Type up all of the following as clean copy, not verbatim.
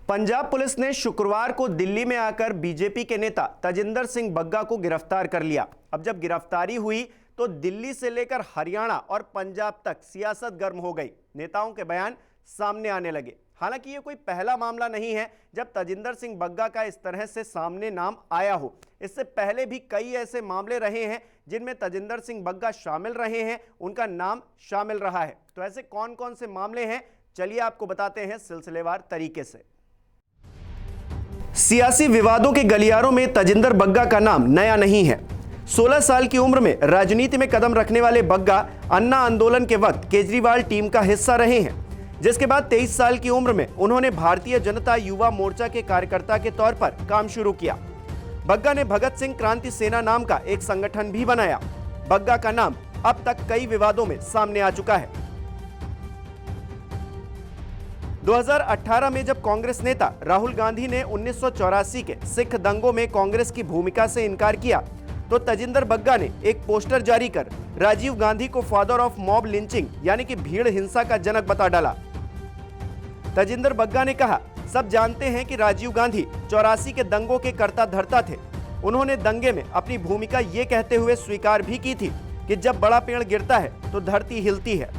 Punjab police ने शुक्रवार को दिल्ली में आकर बीजेपी के नेता तजिंदर सिंह बग्गा को गिरफ्तार कर लिया। अब जब गिरफ्तारी हुई तो दिल्ली से लेकर हरियाणा और पंजाब तक सियासत गर्म हो गई। नेताओं के बयान सामने आने लगे। हालांकि ये कोई पहला मामला नहीं है जब तजिंदर सिंह बग्गा का इस तरह से सामने नाम आया हो। इससे पहले भी कई ऐसे मामले रहे हैं जिनमें तजिंदर सिंह बग्गा शामिल रहे हैं, उनका नाम शामिल रहा है। तो ऐसे कौन कौन से मामले हैं, चलिए आपको बताते हैं सिलसिलेवार तरीके से। सियासी विवादों के गलियारों में तजिंदर बग्गा का नाम नया नहीं है। 16 साल की उम्र में राजनीति में कदम रखने वाले बग्गा अन्ना आंदोलन के वक्त केजरीवाल टीम का हिस्सा रहे हैं, जिसके बाद 23 साल की उम्र में उन्होंने भारतीय जनता युवा मोर्चा के कार्यकर्ता के तौर पर काम शुरू किया। बग्गा ने भगत सिंह क्रांति सेना नाम का एक संगठन भी बनाया। बग्गा का नाम अब तक कई विवादों में सामने आ चुका है। 2018 में जब कांग्रेस नेता राहुल गांधी ने 1984 के सिख दंगों में कांग्रेस की भूमिका से इनकार किया तो तजिंदर बग्गा ने एक पोस्टर जारी कर राजीव गांधी को फादर ऑफ मॉब लिंचिंग यानी कि भीड़ हिंसा का जनक बता डाला। तजिंदर बग्गा ने कहा, सब जानते हैं कि राजीव गांधी 84 के दंगों के कर्ता धर्ता थे। उन्होंने दंगे में अपनी भूमिका ये कहते हुए स्वीकार भी की थी कि जब बड़ा पेड़ गिरता है तो धरती हिलती है।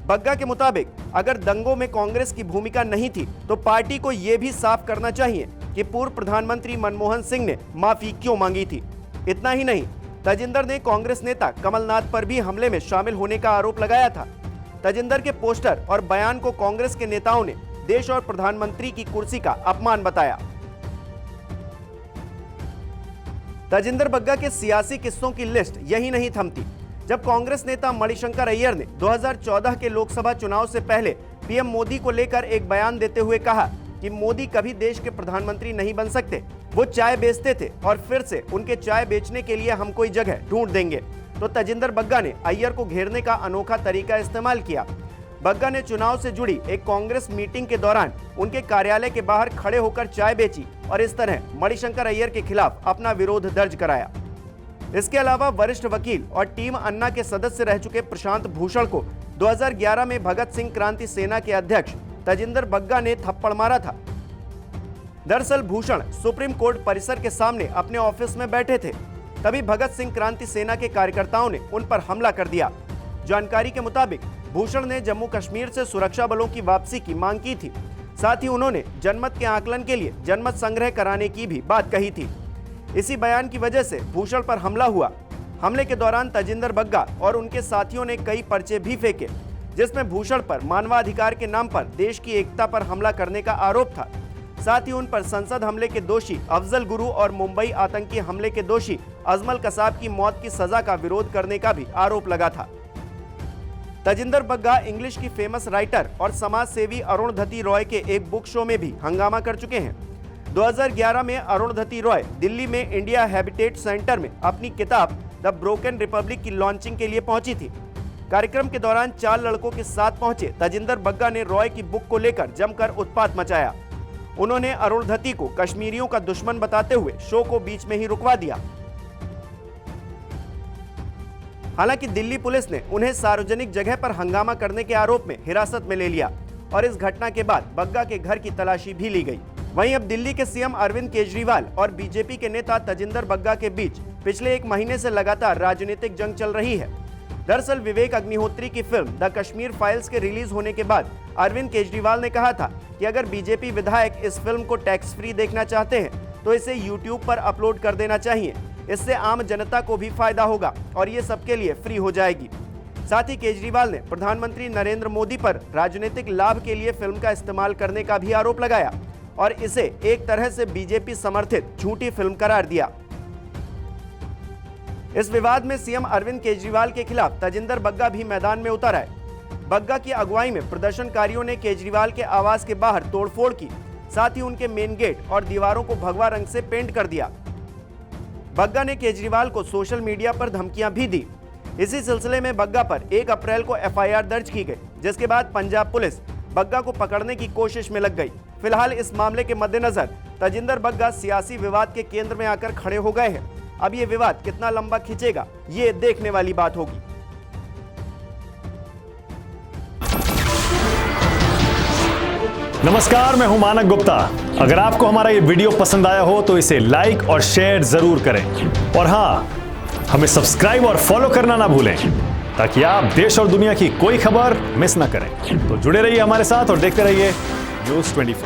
बग्गा के मुताबिक अगर दंगों में कांग्रेस की भूमिका नहीं थी तो पार्टी को यह भी साफ करना चाहिए कि पूर्व प्रधानमंत्री मनमोहन सिंह ने माफी क्यों मांगी थी। इतना ही नहीं, तजिंदर ने कांग्रेस नेता कमलनाथ पर भी हमले में शामिल होने का आरोप लगाया था। तजिंदर के पोस्टर और बयान को कांग्रेस के नेताओं ने देश और प्रधानमंत्री की कुर्सी का अपमान बताया। तजिंदर बग्गा के सियासी किस्सों की लिस्ट यही नहीं थमती। जब कांग्रेस नेता मणिशंकर अय्यर ने 2014 के लोकसभा चुनाव से पहले पीएम मोदी को लेकर एक बयान देते हुए कहा कि मोदी कभी देश के प्रधानमंत्री नहीं बन सकते, वो चाय बेचते थे और फिर से उनके चाय बेचने के लिए हम कोई जगह ढूंढ देंगे, तो तजिंदर बग्गा ने अय्यर को घेरने का अनोखा तरीका इस्तेमाल किया। बग्गा ने चुनाव से जुड़ी एक कांग्रेस मीटिंग के दौरान उनके कार्यालय के बाहर खड़े होकर चाय बेची और इस तरह मणिशंकर अय्यर के खिलाफ अपना विरोध दर्ज कराया। इसके अलावा वरिष्ठ वकील और टीम अन्ना के सदस्य रह चुके प्रशांत भूषण को 2011 में भगत सिंह क्रांति सेना के अध्यक्ष तजिंदर बग्गा ने थप्पड़ मारा था। दरअसल भूषण सुप्रीम कोर्ट परिसर के सामने अपने ऑफिस में बैठे थे, तभी भगत सिंह क्रांति सेना के कार्यकर्ताओं ने उन पर हमला कर दिया। जानकारी के मुताबिक भूषण ने जम्मू कश्मीर से सुरक्षा बलों की वापसी की मांग की थी। साथ ही उन्होंने जनमत के आकलन के लिए जनमत संग्रह कराने की भी बात कही थी। इसी बयान की वजह से भूषण पर हमला हुआ। हमले के दौरान तजिंदर बग्गा और उनके साथियों ने कई पर्चे भी फेंके, जिसमें भूषण पर मानवाधिकार के नाम पर देश की एकता पर हमला करने का आरोप था। साथ ही उन पर संसद हमले के दोषी अफजल गुरु और मुंबई आतंकी हमले के दोषी अजमल कसाब की मौत की सजा का विरोध करने का भी आरोप लगा था। तजिंदर बग्गा इंग्लिश की फेमस राइटर और समाज सेवी अरुणधति रॉय के एक बुक शो में भी हंगामा कर चुके हैं। 2011 में अरुणधति रॉय दिल्ली में इंडिया हैबिटेट सेंटर में अपनी किताब द ब्रोकन रिपब्लिक की लॉन्चिंग के लिए पहुंची थी। कार्यक्रम के दौरान 4 लड़कों के साथ पहुंचे तजिंदर बग्गा ने रॉय की बुक को लेकर जमकर उत्पात मचाया। उन्होंने अरुणधति को कश्मीरियों का दुश्मन बताते हुए शो को बीच में ही रुकवा दिया। हालांकि दिल्ली पुलिस ने उन्हें सार्वजनिक जगह पर हंगामा करने के आरोप में हिरासत में ले लिया और इस घटना के बाद बग्गा के घर की तलाशी भी ली गई। वहीं अब दिल्ली के सीएम अरविंद केजरीवाल और बीजेपी के नेता तजिंदर बग्गा के बीच पिछले 1 महीने से लगातार राजनीतिक जंग चल रही है। दरअसल विवेक अग्निहोत्री की फिल्म द कश्मीर फाइल्स के रिलीज होने के बाद अरविंद केजरीवाल ने कहा था कि अगर बीजेपी विधायक इस फिल्म को टैक्स फ्री देखना चाहते हैं तो इसे यूट्यूब पर अपलोड कर देना चाहिए। इससे आम जनता को भी फायदा होगा और ये सबके लिए फ्री हो जाएगी। साथ ही केजरीवाल ने प्रधानमंत्री नरेंद्र मोदी पर राजनीतिक लाभ के लिए फिल्म का इस्तेमाल करने का भी आरोप लगाया और इसे एक तरह से बीजेपी समर्थित झूठी फिल्म करार दिया। इस विवाद में सीएम अरविंद केजरीवाल के खिलाफ तजिंदर बग्गा भी मैदान में उतर आए। बग्गा की अगुवाई में प्रदर्शनकारियों ने केजरीवाल के आवास के बाहर तोड़फोड़ की, साथ ही उनके मेन गेट और दीवारों को भगवा रंग से पेंट कर दिया। बग्गा ने केजरीवाल को सोशल मीडिया पर धमकियां भी दी। इसी सिलसिले में बग्गा पर 1 अप्रैल को एफआईआर दर्ज की गई, जिसके बाद पंजाब पुलिस बग्गा को पकड़ने की कोशिश में लग गई। फिलहाल इस मामले के मद्देनजर तजिंदर बग्गा सियासी विवाद के केंद्र में आकर खड़े हो गए हैं। अब ये विवाद कितना लंबा खींचेगा, ये देखने वाली बात होगी। नमस्कार, मैं हूं मानक गुप्ता। अगर आपको हमारा ये वीडियो पसंद आया हो तो इसे लाइक और शेयर जरूर करें और हां, हमें सब्सक्राइब और फॉलो करना ना भूलें ताकि आप देश और दुनिया की कोई खबर मिस ना करें। तो जुड़े रहिए हमारे साथ और देखते रहिए न्यूज़ 24।